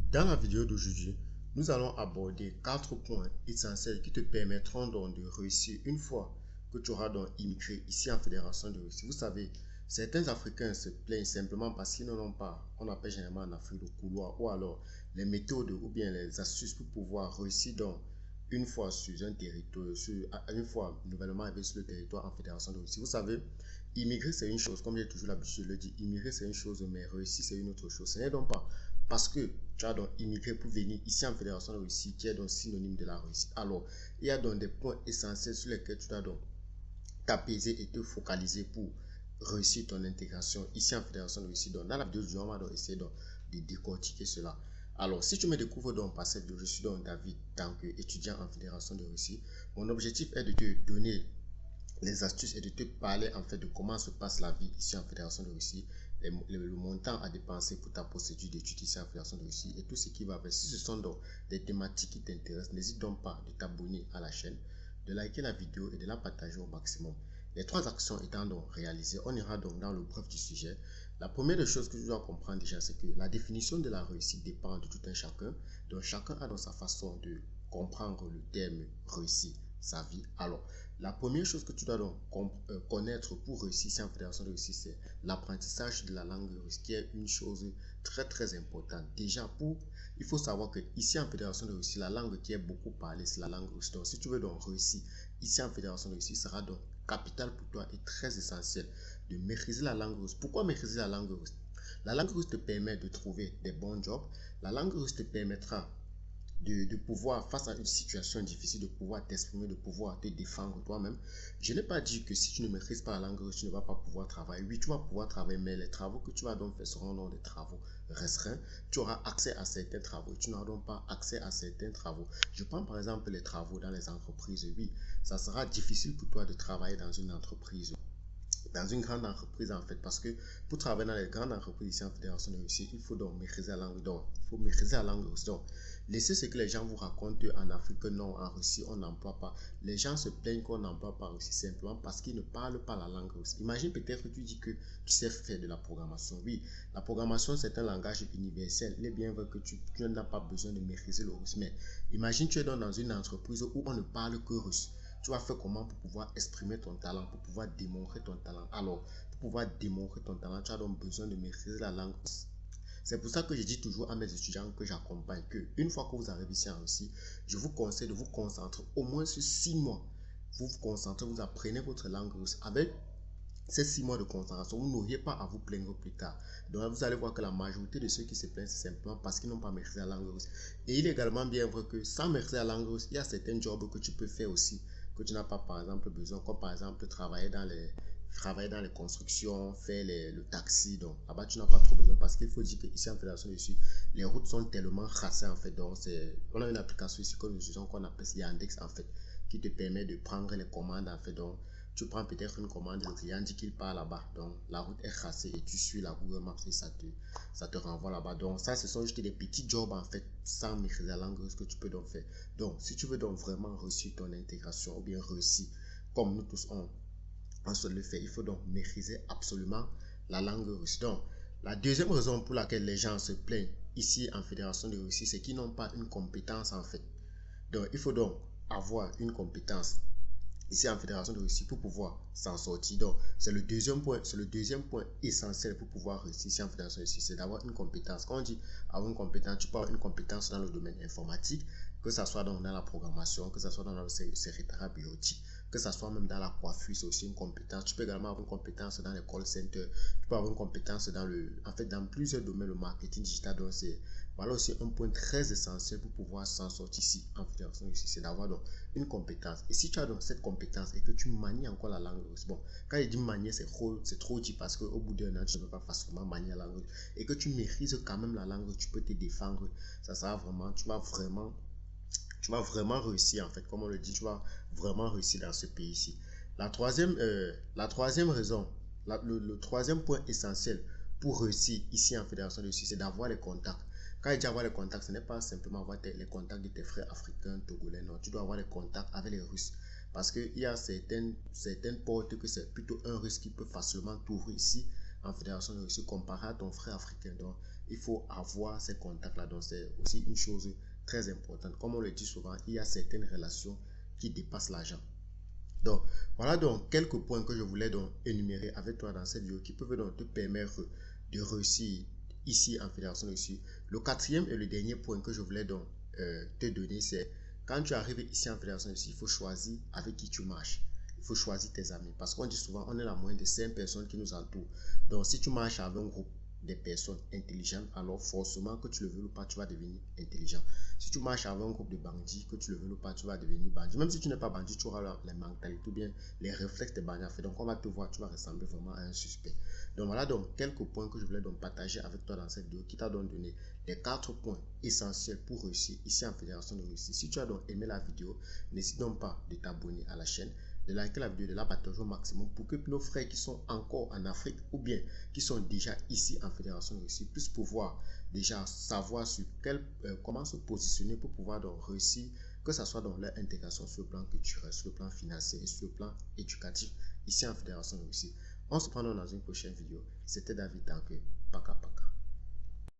Dans la vidéo d'aujourd'hui, nous allons aborder 4 points essentiels qui te permettront donc de réussir une fois que tu auras donc immigré ici en Fédération de Russie. Vous savez, certains Africains se plaignent simplement parce qu'ils n'en ont pas, on appelle généralement en Afrique le couloir, ou alors les méthodes ou bien les astuces pour pouvoir réussir donc une fois sur un territoire, une fois nouvellement arrivé sur le territoire en Fédération de Russie. Vous savez, immigrer c'est une chose, comme j'ai toujours l'habitude de le dire, immigrer c'est une chose, mais réussir c'est une autre chose. Ce n'est donc pas parce que tu as donc immigré pour venir ici en Fédération de Russie qui est donc synonyme de la réussite. Alors, il y a donc des points essentiels sur lesquels tu dois donc t'apaiser et te focaliser pour réussir ton intégration ici en Fédération de Russie. Donc, dans la vidéo du jour, on va donc essayer donc de décortiquer cela. Alors, si tu me découvres donc par cette vidéo, je suis donc David, tant qu'étudiant en Fédération de Russie. Mon objectif est de te donner les astuces et de te parler en fait de comment se passe la vie ici en Fédération de Russie, le montant à dépenser pour ta procédure d'études ici en Fédération de Russie et tout ce qui va avec. Si ce sont donc des thématiques qui t'intéressent, n'hésite donc pas de t'abonner à la chaîne, de liker la vidéo et de la partager au maximum. Les 3 actions étant donc réalisées, on ira donc dans le bref du sujet. La première des choses que tu dois comprendre déjà, c'est que la définition de la réussite dépend de tout un chacun. Donc chacun a dans sa façon de comprendre le terme réussite sa vie. Alors, la première chose que tu dois donc connaître pour réussir ici en Fédération de Russie, c'est l'apprentissage de la langue russe, qui est une chose très importante. Déjà, il faut savoir que ici en Fédération de Russie, la langue qui est beaucoup parlée, c'est la langue russe. Donc, si tu veux donc réussir ici en Fédération de Russie, il sera donc capital pour toi et très essentiel de maîtriser la langue russe. Pourquoi maîtriser la langue russe? La langue russe te permet de trouver des bons jobs. La langue russe te permettra de pouvoir, face à une situation difficile, de pouvoir t'exprimer, de pouvoir te défendre toi-même. Je n'ai pas dit que si tu ne maîtrises pas la langue russe, tu ne vas pas pouvoir travailler. Oui, tu vas pouvoir travailler, mais les travaux que tu vas donc faire seront donc des travaux restreints. Tu auras accès à certains travaux, tu n'auras donc pas accès à certains travaux. Je prends par exemple les travaux dans les entreprises. Oui, ça sera difficile pour toi de travailler dans une entreprise, dans une grande entreprise en fait, parce que pour travailler dans les grandes entreprises ici en Fédération de Russie, il faut donc maîtriser la langue. Donc, il faut maîtriser la langue russe. Donc, laissez ce que les gens vous racontent en Afrique, non, en Russie, on n'emploie pas. Les gens se plaignent qu'on n'emploie pas en Russie simplement parce qu'ils ne parlent pas la langue russe. Imagine peut-être que tu dis que tu sais faire de la programmation. Oui, la programmation, c'est un langage universel. Il est bien vrai que tu n'as pas besoin de maîtriser le russe, mais imagine tu es dans une entreprise où on ne parle que russe. Tu vas faire comment pour pouvoir exprimer ton talent, pour pouvoir démontrer ton talent? Alors, pour pouvoir démontrer ton talent, tu as donc besoin de maîtriser la langue. C'est pour ça que je dis toujours à mes étudiants que j'accompagne que une fois que vous arrivez ici en Russie, je vous conseille de vous concentrer au moins sur 6 mois. Vous vous concentrez, vous apprenez votre langue russe. Avec ces 6 mois de concentration, vous n'auriez pas à vous plaindre plus tard. Donc vous allez voir que la majorité de ceux qui se plaignent, c'est simplement parce qu'ils n'ont pas maîtrisé la langue russe. Et il est également bien vrai que sans maîtriser la langue russe, il y a certains jobs que tu peux faire aussi, que tu n'as pas par exemple besoin, comme par exemple travailler dans les constructions, faire le taxi. Donc là-bas, tu n'as pas trop besoin parce qu'il faut dire qu'ici en Fédération de Suisse, les routes sont tellement racées en fait. Donc on a une application ici que nous utilisons qu'on appelle Yandex en fait, qui te permet de prendre les commandes en fait. Donc tu prends peut-être une commande, le client dit qu'il part là-bas, donc la route est tracée et tu suis la Google Maps et ça te renvoie là-bas. Donc ça, ce sont juste des petits jobs en fait, sans maîtriser la langue que tu peux donc faire. Donc si tu veux donc vraiment réussir ton intégration ou bien réussir, comme nous tous on se le fait, il faut donc maîtriser absolument la langue russe. Donc la deuxième raison pour laquelle les gens se plaignent ici en Fédération de Russie, c'est qu'ils n'ont pas une compétence en fait. Donc il faut donc avoir une compétence ici en Fédération de Russie pour pouvoir s'en sortir. Donc, c'est le deuxième point essentiel pour pouvoir réussir ici en Fédération de Russie, c'est d'avoir une compétence. Quand on dit avoir une compétence, tu peux avoir une compétence dans le domaine informatique, que ce soit dans la programmation, que ce soit dans le secrétariat bureautique, que ce soit même dans la coiffure, c'est aussi une compétence. Tu peux également avoir une compétence dans les call centers, tu peux avoir une compétence dans plusieurs domaines, le marketing digital. Donc, voilà aussi un point très essentiel pour pouvoir s'en sortir ici en Fédération de Russie, c'est d'avoir donc une compétence. Et si tu as donc cette compétence et que tu manies encore la langue russe, bon, quand je dis manier, c'est trop dit parce qu'au bout d'un an, tu ne peux pas facilement manier la langue russe. Et que tu maîtrises quand même la langue russe, tu peux te défendre. Ça sera vraiment, tu vas vraiment réussir en fait, comme on le dit, tu vas vraiment réussir dans ce pays-ci. La troisième raison, le troisième point essentiel pour réussir ici en Fédération de Russie, c'est d'avoir les contacts. Quand je dis avoir les contacts, ce n'est pas simplement avoir les contacts de tes frères africains, togolais, non. Tu dois avoir les contacts avec les Russes. Parce qu'il y a certaines portes que c'est plutôt un Russe qui peut facilement t'ouvrir ici en Fédération de Russie comparé à ton frère africain. Donc, il faut avoir ces contacts-là. Donc, c'est aussi une chose très importante. Comme on le dit souvent, il y a certaines relations qui dépassent l'argent. Donc, voilà donc quelques points que je voulais donc énumérer avec toi dans cette vidéo qui peuvent donc te permettre de réussir ici en Fédération de Russie. Le quatrième et le dernier point que je voulais donc te donner, c'est quand tu arrives ici en Fédération de Russie, il faut choisir avec qui tu marches. Il faut choisir tes amis. Parce qu'on dit souvent, on est la moyenne de 5 personnes qui nous entourent. Donc, si tu marches avec un groupe des personnes intelligentes, alors forcément, que tu le veux ou pas, tu vas devenir intelligent. Si tu marches avec un groupe de bandits, que tu le veux ou pas, tu vas devenir bandit. Même si tu n'es pas bandit, tu auras la mentalité ou bien les réflexes des bandits. Donc, on va te voir, tu vas ressembler vraiment à un suspect. Donc, voilà donc quelques points que je voulais donc partager avec toi dans cette vidéo qui t'a donc donné les 4 points essentiels pour réussir ici en Fédération de Russie. Si tu as donc aimé la vidéo, n'hésite donc pas de t'abonner à la chaîne, de liker la vidéo, de la partager au maximum pour que nos frères qui sont encore en Afrique ou bien qui sont déjà ici en Fédération de Russie puissent pouvoir déjà savoir sur comment se positionner pour pouvoir donc réussir, que ce soit dans leur intégration sur le plan culturel, sur le plan financier et sur le plan éducatif ici en Fédération de Russie. On se prend dans une prochaine vidéo. C'était David Tanque. Paka paka.